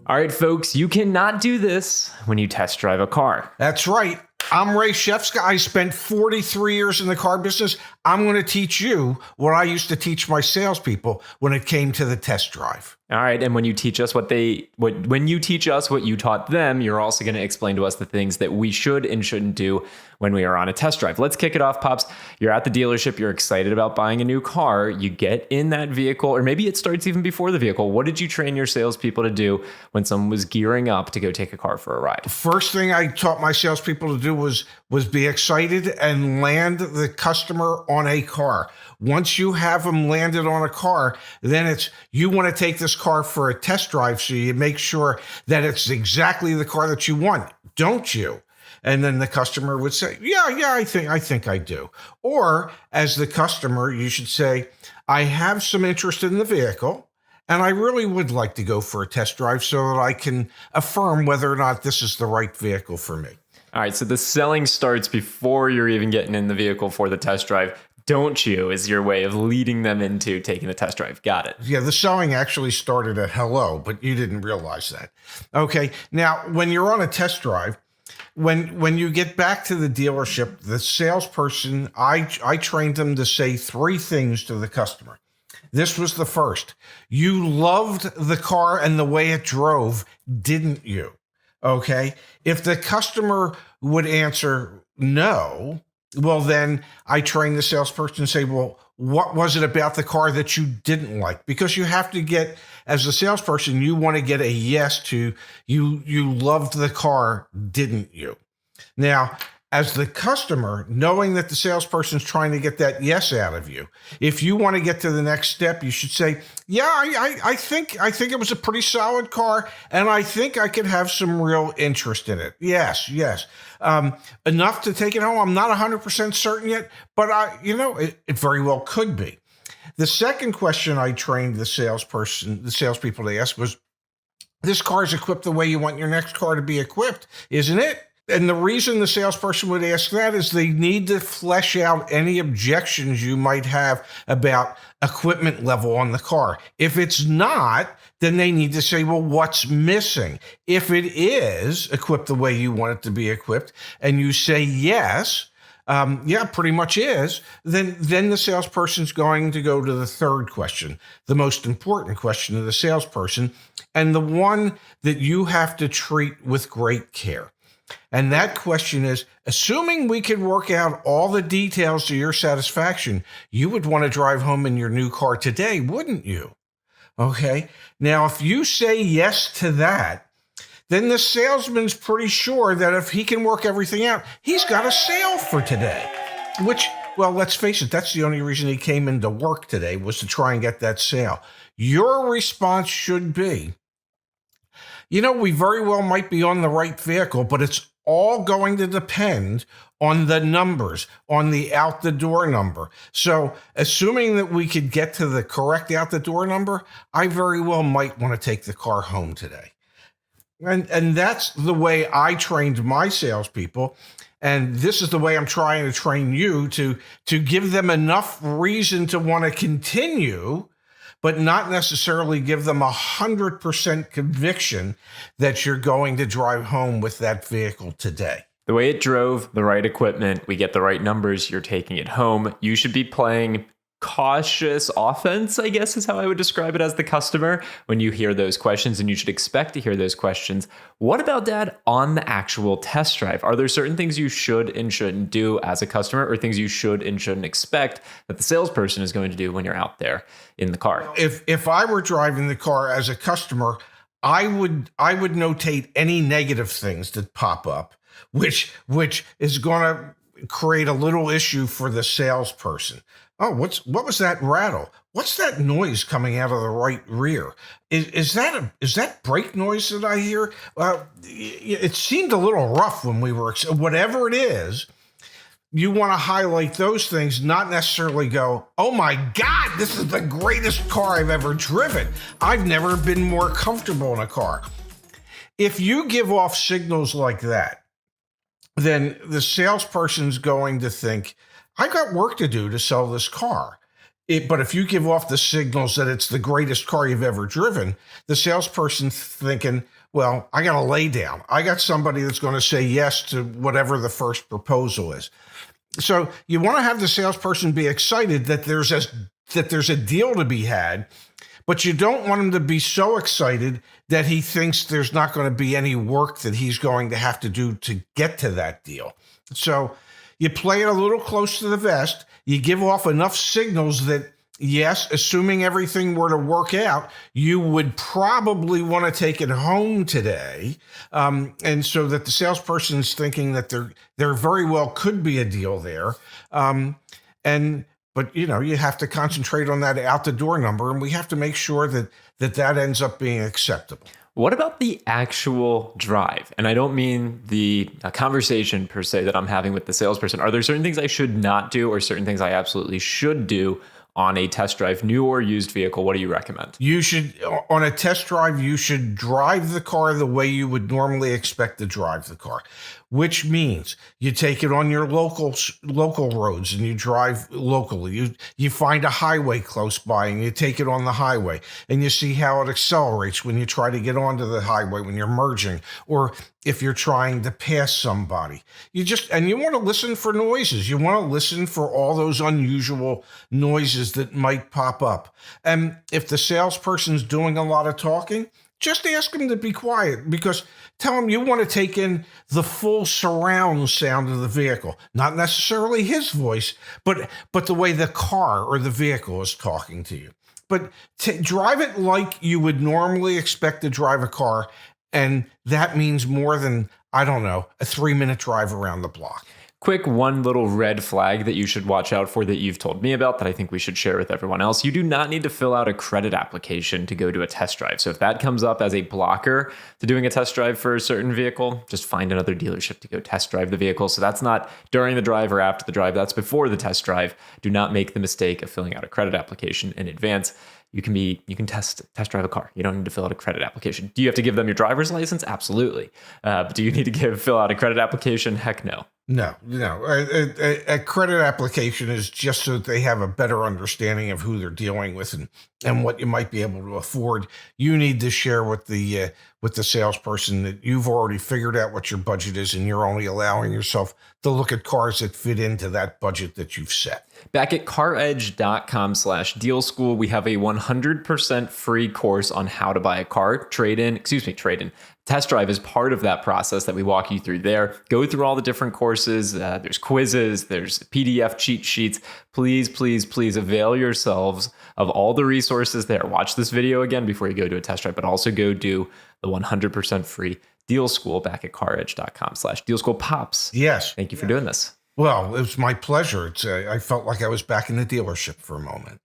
All right, folks, you cannot do this when you test drive a car. That's right. I'm Ray Shefska. I spent 43 years in the car business. I'm going to teach you what I used to teach my salespeople when it came to the test drive. All right, and when you teach us what you taught them, you're also going to explain to us the things that we should and shouldn't do when we are on a test drive. Let's kick it off, Pops. You're at the dealership. You're excited about buying a new car. You get in that vehicle, or maybe it starts even before the vehicle. What did you train your salespeople to do when someone was gearing up to go take a car for a ride? First thing I taught my salespeople to do was be excited and land the customer on a car. Once you have them landed on a car, then it's you want to take this car for a test drive, so you make sure that it's exactly the car that you want, don't you? And then the customer would say, yeah, I think I do. Or as the customer, you should say, I have some interest in the vehicle, and I really would like to go for a test drive so that I can affirm whether or not this is the right vehicle for me. All right, so the selling starts before you're even getting in the vehicle for the test drive. Don't you is your way of leading them into taking the test drive. Got it. Yeah, the selling actually started at hello, but you didn't realize that. Okay, now when you're on a test drive, when you get back to the dealership, the salesperson, I trained them to say three things to the customer. This was the first. You loved the car and the way it drove, didn't you? Okay, if the customer would answer no, well, then I train the salesperson to say, well, what was it about the car that you didn't like? Because you have to get, as a salesperson, you want to get a yes to you loved the car, didn't you? Now, as the customer, knowing that the salesperson's trying to get that yes out of you, if you want to get to the next step, you should say, yeah, I think it was a pretty solid car, and I think I could have some real interest in it. Yes. Enough to take it home. I'm not 100% certain yet, but it very well could be. The second question I trained the salespeople to ask was, this car is equipped the way you want your next car to be equipped, isn't it? And the reason the salesperson would ask that is they need to flesh out any objections you might have about equipment level on the car. If it's not, then they need to say, well, what's missing? If it is equipped the way you want it to be equipped, and you say yes, pretty much is, then the salesperson's going to go to the third question, the most important question to the salesperson, and the one that you have to treat with great care. And that question is, assuming we could work out all the details to your satisfaction, you would want to drive home in your new car today, wouldn't you? Okay. Now, if you say yes to that, then the salesman's pretty sure that if he can work everything out, he's got a sale for today. Which, well, let's face it, that's the only reason he came into work today, was to try and get that sale. Your response should be, we very well might be on the right vehicle, but it's all going to depend on the numbers, on the out the door number. So assuming that we could get to the correct out the door number, I very well might want to take the car home today. And that's the way I trained my salespeople. And this is the way I'm trying to train you to give them enough reason to want to continue, but not necessarily give them 100% conviction that you're going to drive home with that vehicle today. The way it drove, the right equipment, we get the right numbers, you're taking it home. You should be playing cautious offense, I guess is how I would describe it as the customer when you hear those questions, and you should expect to hear those questions. What about, Dad, on the actual test drive? Are there certain things you should and shouldn't do as a customer, or things you should and shouldn't expect that the salesperson is going to do when you're out there in the car? If I were driving the car as a customer, I would notate any negative things that pop up, which is going to create a little issue for the salesperson. Oh, what was that rattle? What's that noise coming out of the right rear? Is that brake noise that I hear? It seemed a little rough when we were, whatever it is. You want to highlight those things, not necessarily go, oh my God, this is the greatest car I've ever driven. I've never been more comfortable in a car. If you give off signals like that, then the salesperson's going to think, I've got work to do to sell this car. But if you give off the signals that it's the greatest car you've ever driven, the salesperson thinking, well, I got to lay down. I got somebody that's going to say yes to whatever the first proposal is. So you want to have the salesperson be excited that there's a deal to be had, but you don't want him to be so excited that he thinks there's not going to be any work that he's going to have to do to get to that deal. So you play it a little close to the vest. You give off enough signals that, yes, assuming everything were to work out, you would probably want to take it home today. And so that the salesperson is thinking that there very well could be a deal there. But you have to concentrate on that out the door number, and we have to make sure that ends up being acceptable. What about the actual drive? And I don't mean the conversation per se that I'm having with the salesperson. Are there certain things I should not do or certain things I absolutely should do on a test drive, new or used vehicle? What do you recommend? On a test drive, you should drive the car the way you would normally expect to drive the car, which means you take it on your local roads and you drive locally. You find a highway close by and you take it on the highway and you see how it accelerates when you try to get onto the highway when you're merging, or if you're trying to pass somebody. You want to listen for noises. You want to listen for all those unusual noises that might pop up. And if the salesperson's doing a lot of talking, just ask him to be quiet, because tell him you want to take in the full surround sound of the vehicle, not necessarily his voice, but the way the car or the vehicle is talking to you. But drive it like you would normally expect to drive a car, and that means more than, a 3-minute drive around the block. Quick, one little red flag that you should watch out for that you've told me about that I think we should share with everyone else. You do not need to fill out a credit application to go to a test drive. So if that comes up as a blocker to doing a test drive for a certain vehicle, just find another dealership to go test drive the vehicle. So that's not during the drive or after the drive. That's before the test drive. Do not make the mistake of filling out a credit application in advance. You can test drive a car. You don't need to fill out a credit application. Do you have to give them your driver's license? Absolutely. But do you need to fill out a credit application? Heck no. No. A credit application is just so that they have a better understanding of who they're dealing with and what you might be able to afford. You need to share with the salesperson that you've already figured out what your budget is, and you're only allowing yourself to look at cars that fit into that budget that you've set. Back at CarEdge.com/deal school, we have a 100% free course on how to buy a car. Trade-in. Test drive is part of that process that we walk you through there. Go through all the different courses. There's quizzes. There's PDF cheat sheets. Please, please, please avail yourselves of all the resources there. Watch this video again before you go to a test drive, but also go do the 100% free deal school back at CarEdge.com/deal school. Pops. Yes. Thank you for doing this. Well, it was my pleasure. I felt like I was back in the dealership for a moment.